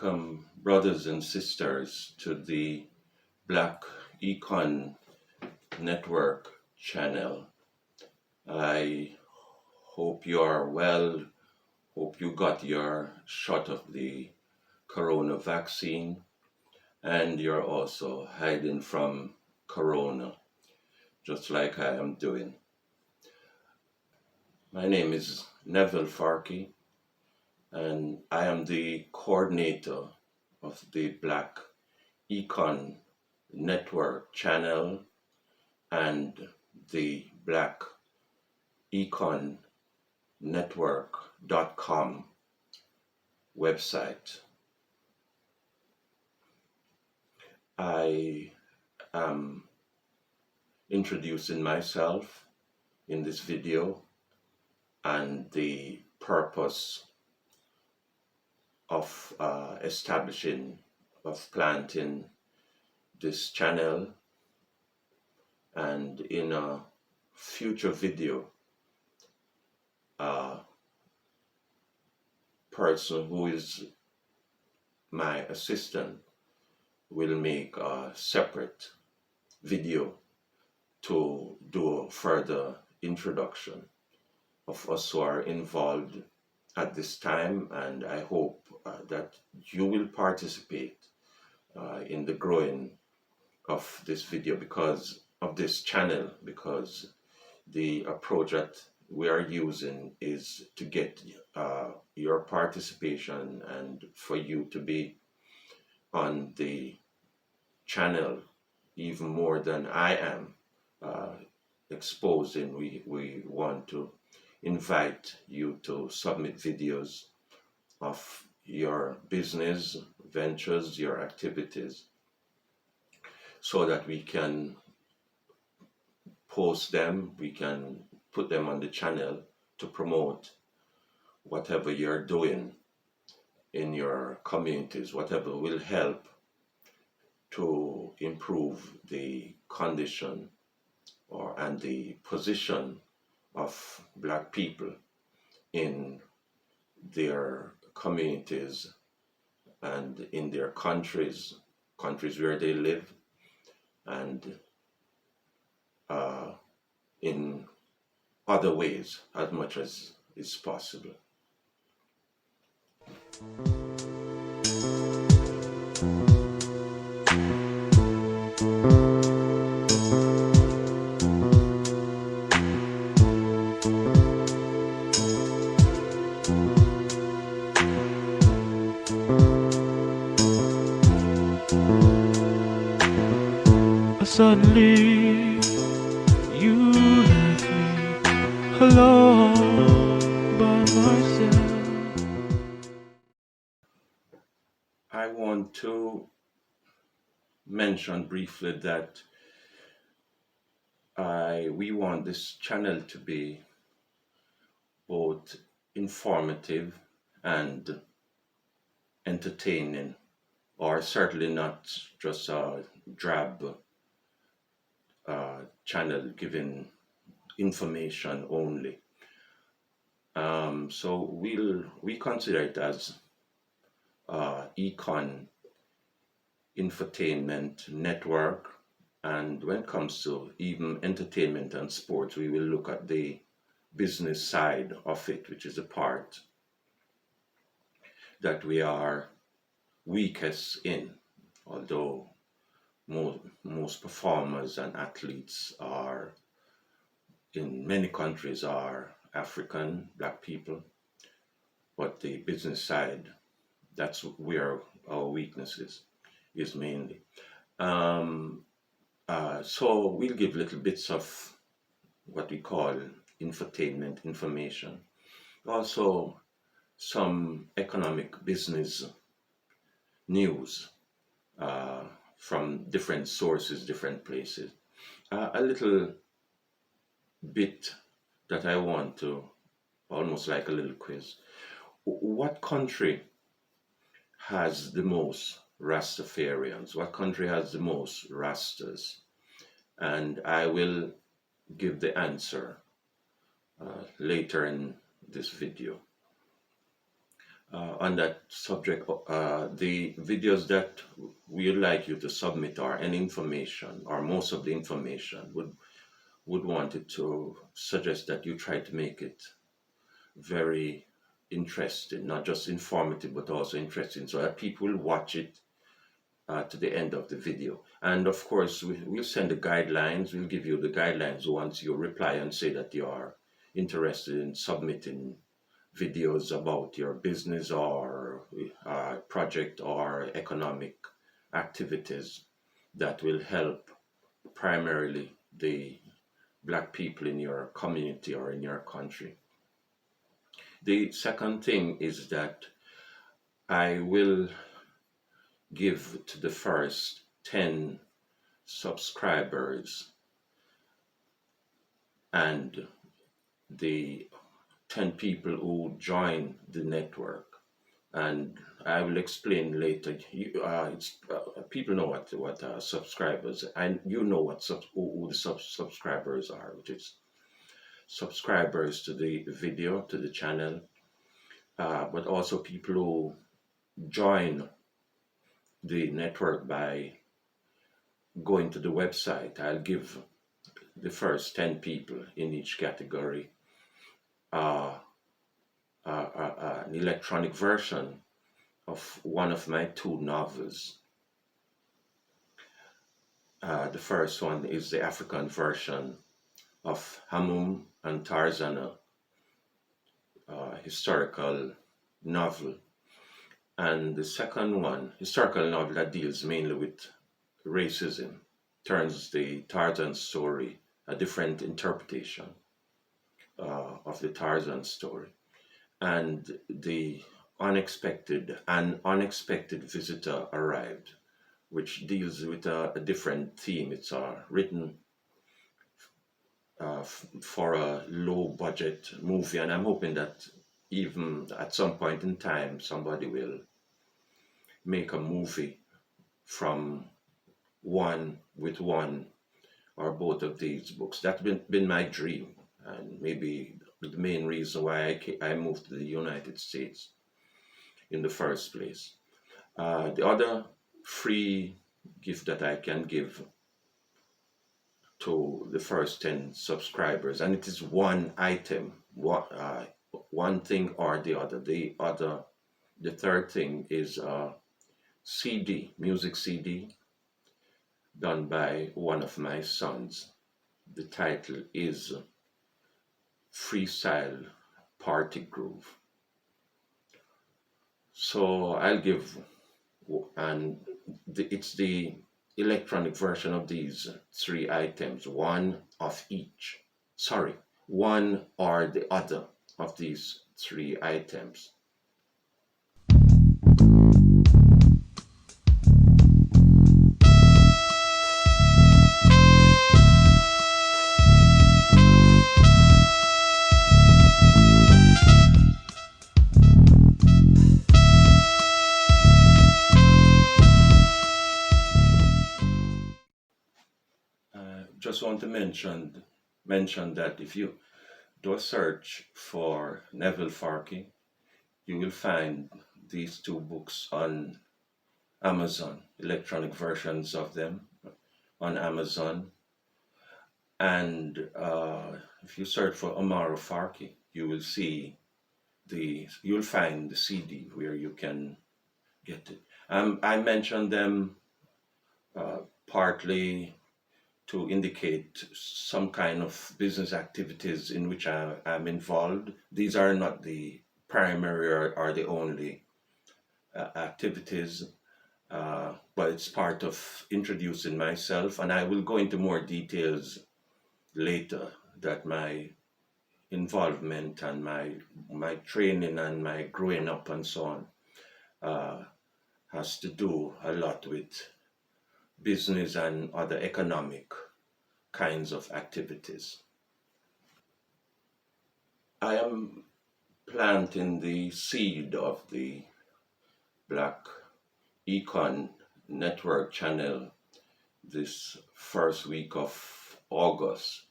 Welcome, brothers and sisters, to the Black Econ Network Channel. I hope you are well, hope you got your shot of the corona vaccine, and you're also hiding from corona, just like I am doing. My name is Neville Farkey, and I am the coordinator of the Black Econ Network Channel and the BlackEcon-Network.com website. I am introducing myself in this video and the purpose of planting this channel, and in a future video a person who is my assistant will make a separate video to do a further introduction of us who are involved at this time, and I hope that you will participate in the growing of this video of this channel, because the approach that we are using is to get your participation and for you to be on the channel even more than I am exposing. We want to invite you to submit videos of your business ventures, your activities, so that we can post them, we can put them on the channel to promote whatever you're doing in your communities, whatever will help to improve the condition and the position of Black people in their communities and in their countries where they live, and in other ways as much as is possible. Suddenly you left me alone by myself. I want to mention briefly that we want this channel to be both informative and entertaining, or certainly not just a drab channel giving information only. So we consider it as Econ Infotainment Network, and when it comes to even entertainment and sports, we will look at the business side of it, which is a part that we are weakest in, although most performers and athletes are, in many countries, are African, Black people, but the business side, that's where our weaknesses is mainly. So we'll give little bits of what we call infotainment information, also some economic business news from different sources, different places. A little bit that I want to, almost like a little quiz. What country has the most Rastafarians? What country has the most Rastas? And I will give the answer later in this video. on that subject, the videos that we would like you to submit are any information or most of the information would want it to suggest that you try to make it very interesting, not just informative, but also interesting, so that people will watch it to the end of the video. And of course, we'll send the guidelines. We'll give you the guidelines once you reply and say that you are interested in submitting videos about your business or project or economic activities that will help primarily the Black people in your community or in your country. The second thing is that I will give to the first 10 subscribers and the 10 people who join the network, and I will explain later. People know what subscribers, and you know who the subscribers are, which is subscribers to the video, to the channel, but also people who join the network by going to the website. I'll give the first 10 people in each category an electronic version of one of my 2 novels. The first one is the African version of Hamum and Tarzana, historical novel. And the second one, historical novel that deals mainly with racism, turns the Tarzan story a different interpretation of the Tarzan story. And the unexpected visitor arrived, which deals with a different theme. It's written for a low budget movie, and I'm hoping that even at some point in time somebody will make a movie from one or both of these books. That's been my dream, and maybe the main reason why I moved to the United States in the first place. The other free gift that I can give to the first 10 subscribers, and it is one item, one thing or the other. The third thing is a CD, music CD, done by one of my sons. The title is Freestyle Party Groove. So I'll give, and it's the electronic version of these 3 items, one of each. Sorry, one or the other of these 3 items. Just want to mention that if you do a search for Neville Farkey, you will find these 2 books on Amazon, electronic versions of them on Amazon. And if you search for Omaro Farkey, you will find the CD where you can get it. I mentioned them partly to indicate some kind of business activities in which I'm involved. These are not the primary or the only activities, but it's part of introducing myself, and I will go into more details later that my involvement and my training and my growing up and so on has to do a lot with business and other economic kinds of activities. I am planting the seed of the BlackEcon-Network Channel this first week of August.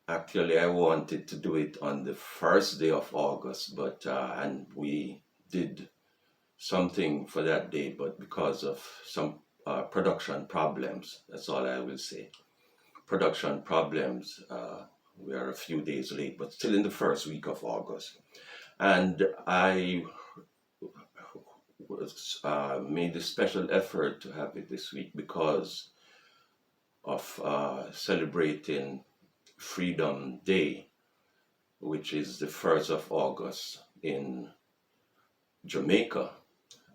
Actually, I wanted to do it on the first day of August, but and did something for that day, but because of some production problems, that's all I will say. Production problems, we are a few days late, but still in the first week of August. And I was made a special effort to have it this week because of celebrating Freedom Day, which is the 1st of August in Jamaica.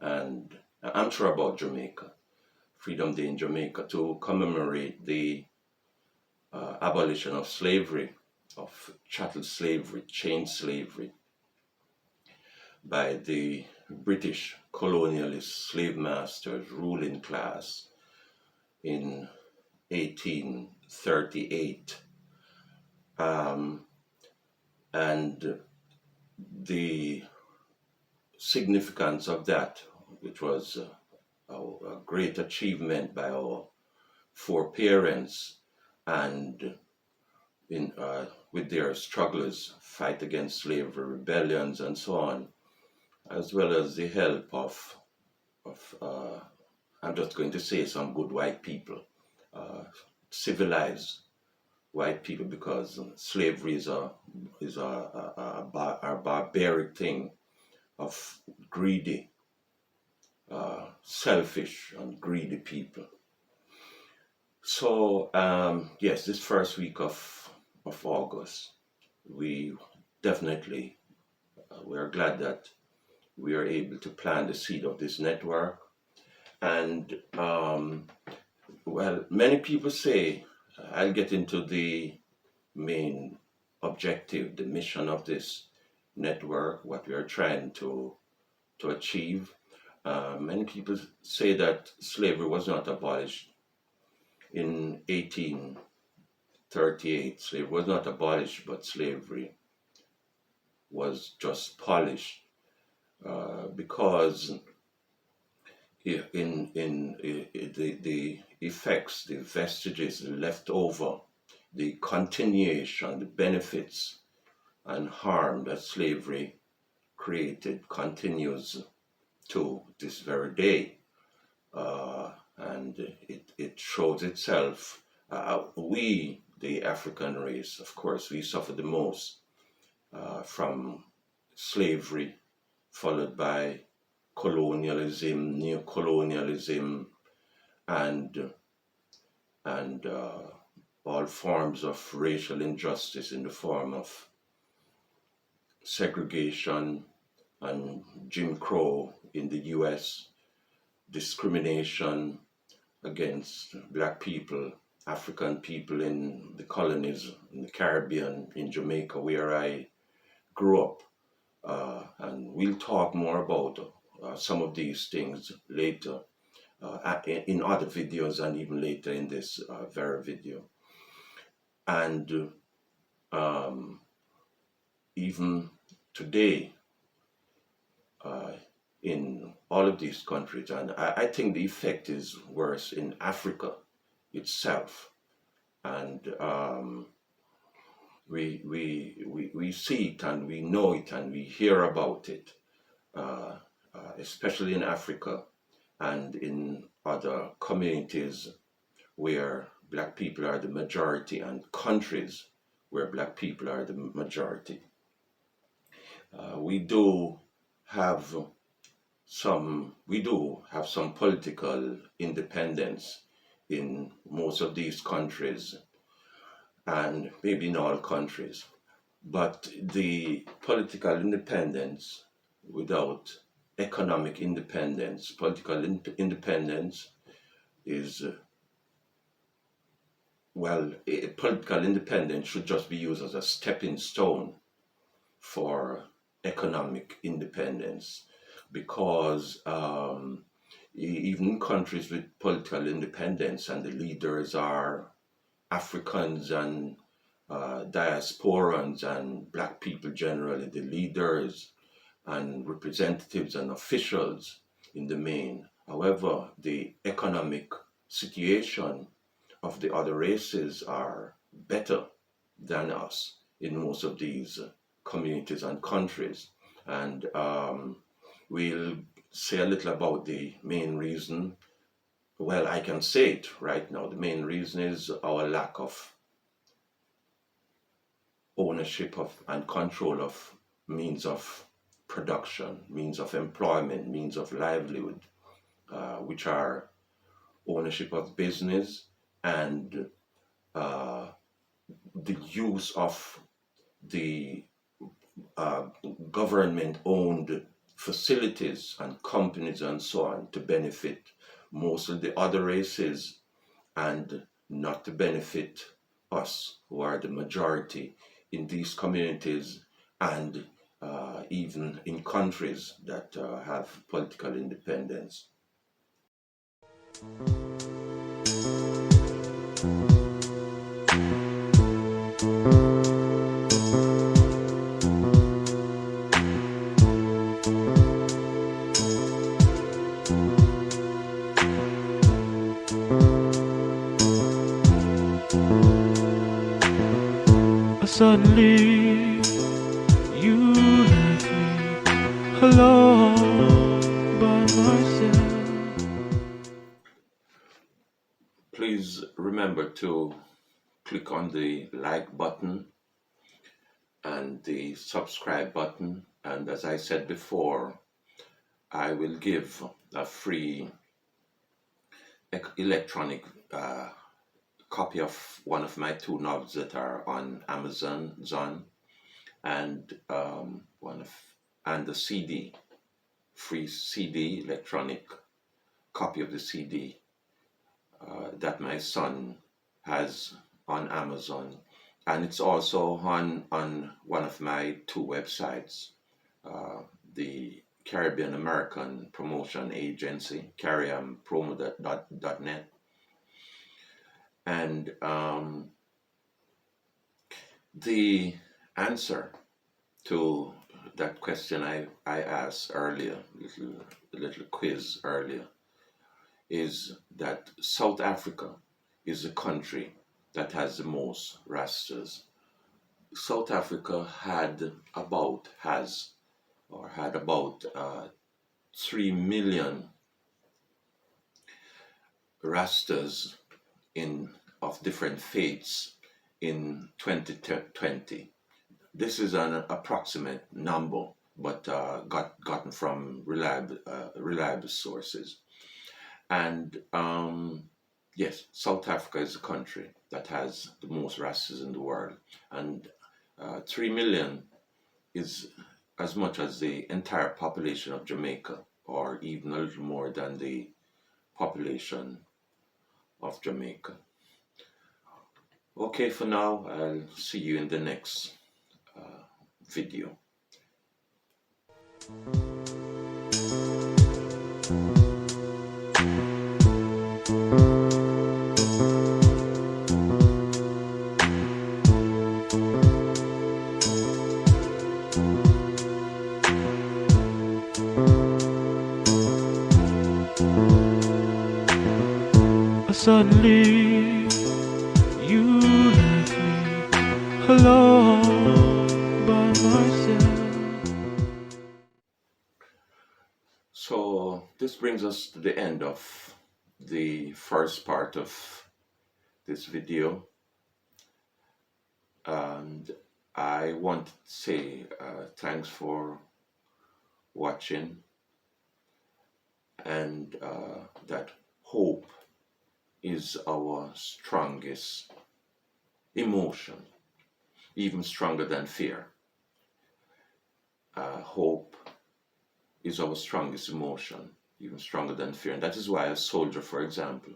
And I'm sure about Jamaica, Freedom Day in Jamaica, to commemorate the abolition of slavery, of chattel slavery, chain slavery, by the British colonialist slave masters ruling class in 1838. And the significance of that, which was a great achievement by our foreparents, and with their struggles, fight against slavery, rebellions, and so on, as well as the help of I'm just going to say some good white people, civilized white people, because slavery is a barbaric thing of greedy, selfish and greedy people. So yes, this first week of August, we definitely we are glad that we are able to plant the seed of this network. And well, many people say, I'll get into the main objective, the mission of this network, what we are trying to achieve. Many people say that slavery was not abolished in 1838. Slavery was not abolished, but slavery was just polished, because in the effects, the vestiges, the leftover, the continuation, the benefits and harm that slavery created continues to this very day, and it shows itself. We, the African race, of course, we suffer the most from slavery, followed by colonialism, neocolonialism, and all forms of racial injustice in the form of segregation and Jim Crow in the US, discrimination against Black people, African people in the colonies, in the Caribbean, in Jamaica, where I grew up. And we'll talk more about some of these things later in other videos, and even later in this very video. And even today, in all of these countries, and I think the effect is worse in Africa itself. And we see it, and we know it, and we hear about it, especially in Africa and in other communities where Black people are the majority, and countries where Black people are the majority. We do have some political independence in most of these countries, and maybe in all countries. But the political independence without economic independence, political independence is, political independence should just be used as a stepping stone for economic independence, because even in countries with political independence and the leaders are Africans and diasporans and Black people generally, the leaders and representatives and officials in the main. However, the economic situation of the other races are better than us in most of these communities and countries. And we'll say a little about the main reason. Well, I can say it right now. The main reason is our lack of ownership of and control of means of production, means of employment, means of livelihood, which are ownership of business and the use of the government-owned facilities and companies and so on to benefit most of the other races and not to benefit us who are the majority in these communities and even in countries that have political independence. Suddenly, you left me alone by myself. Please remember to click on the like button and the subscribe button. And as I said before, I will give a free electronic copy of one of my two novels that are on Amazon, and the CD, free CD, electronic copy of the CD that my son has on Amazon, and it's also on one of my two websites, the Caribbean American Promotion Agency, caribpromo.net, and the answer to that question I asked earlier, little quiz earlier, is that South Africa is the country that has the most Rastas. South Africa had about 3 million Rastas of different faiths in 2020. This is an approximate number, but gotten from reliable sources. And yes, South Africa is a country that has the most Rastas in the world, and 3 million is as much as the entire population of Jamaica, or even a little more than the population of Jamaica. Okay, for now, I'll see you in the next video. Suddenly, you left me alone by myself. So this brings us to the end of the first part of this video, and I want to say thanks for watching, and that hope is our strongest emotion, even stronger than fear. Hope is our strongest emotion, even stronger than fear. And that is why a soldier, for example,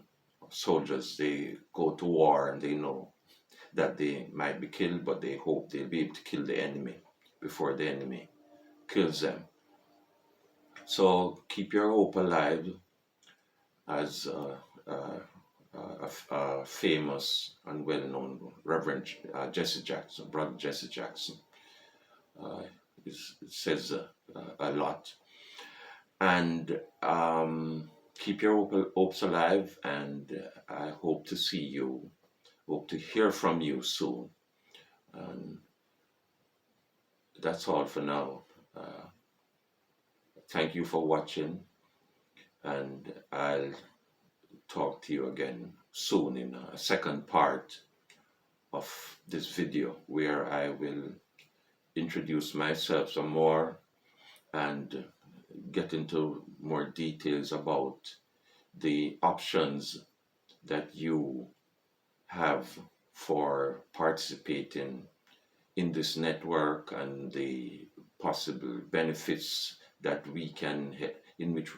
soldiers, they go to war and they know that they might be killed, but they hope they'll be able to kill the enemy before the enemy kills them. So keep your hope alive, as a famous and well-known Reverend Jesse Jackson, Brother Jesse Jackson, it says a lot. And keep your hopes alive, and I hope to see you, hope to hear from you soon. And that's all for now. thank you for watching, and I'll talk to you again soon in a second part of this video, where I will introduce myself some more and get into more details about the options that you have for participating in this network and the possible benefits that we can, in which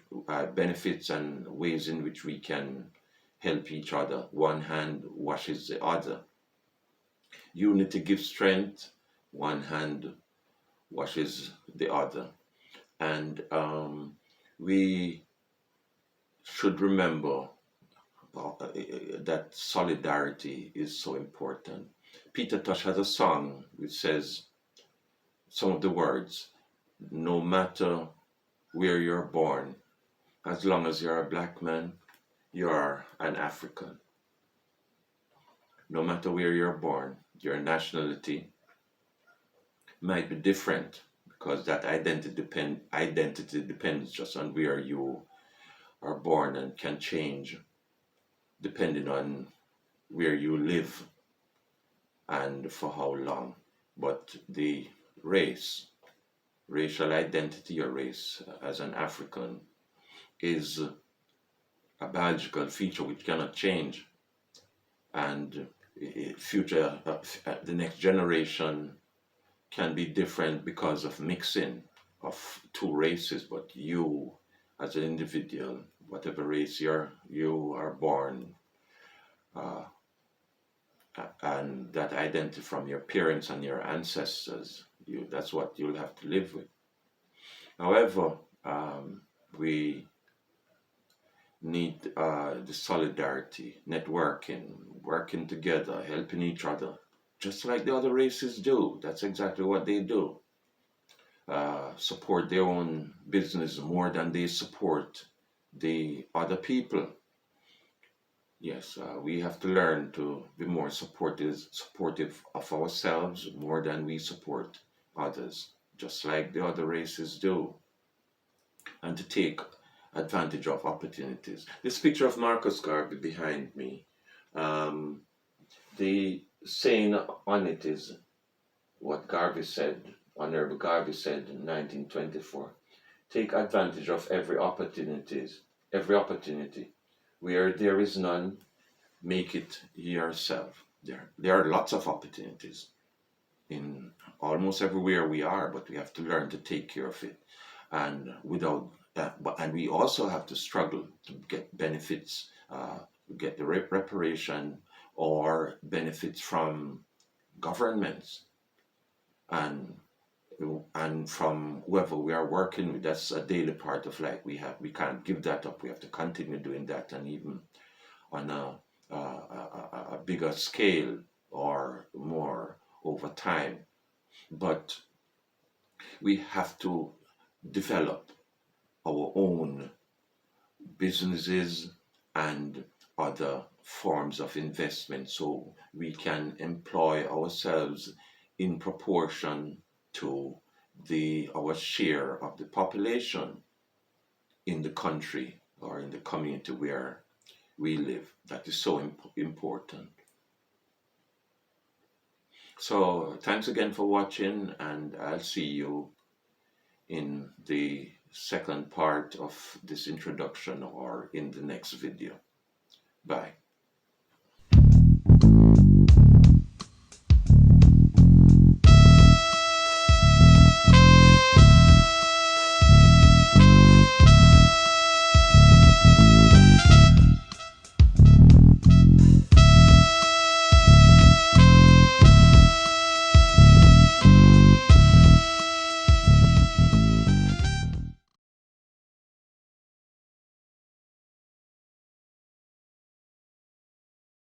benefits and ways in which we can help each other. One hand washes the other. Unity gives strength. One hand washes the other. And we should remember that solidarity is so important. Peter Tosh has a song which says some of the words: no matter where you're born, as long as you're a black man, you're an African. No matter where you're born, your nationality might be different, because that identity depends just on where you are born and can change depending on where you live and for how long. But the racial identity or race as an African is a biological feature which cannot change, and the next generation can be different because of mixing of two races. But you as an individual, whatever race you are born, and that identity from your parents and your ancestors, that's what you'll have to live with. However, we need the solidarity, networking, working together, helping each other, just like the other races do. That's exactly what they do. Support their own business more than they support the other people. Yes, we have to learn to be more supportive of ourselves more than we support others, just like the other races do, and to take advantage of opportunities. This picture of Marcus Garvey behind me, the saying on it is what Garvey said, Honorable Garvey said in 1924: take advantage of every opportunity. Where there is none, make it yourself. There are lots of opportunities in almost everywhere we are, but we have to learn to take care of it. And and we also have to struggle to get benefits, get the reparation or benefits from governments and from whoever we are working with. That's a daily part of life. We can't give that up. We have to continue doing that, and even on a bigger scale or more over time. But we have to develop our own businesses and other forms of investment so we can employ ourselves in proportion to our share of the population in the country or in the community where we live. That is so important. So thanks again for watching, and I'll see you in the second part of this introduction or in the next video. Bye.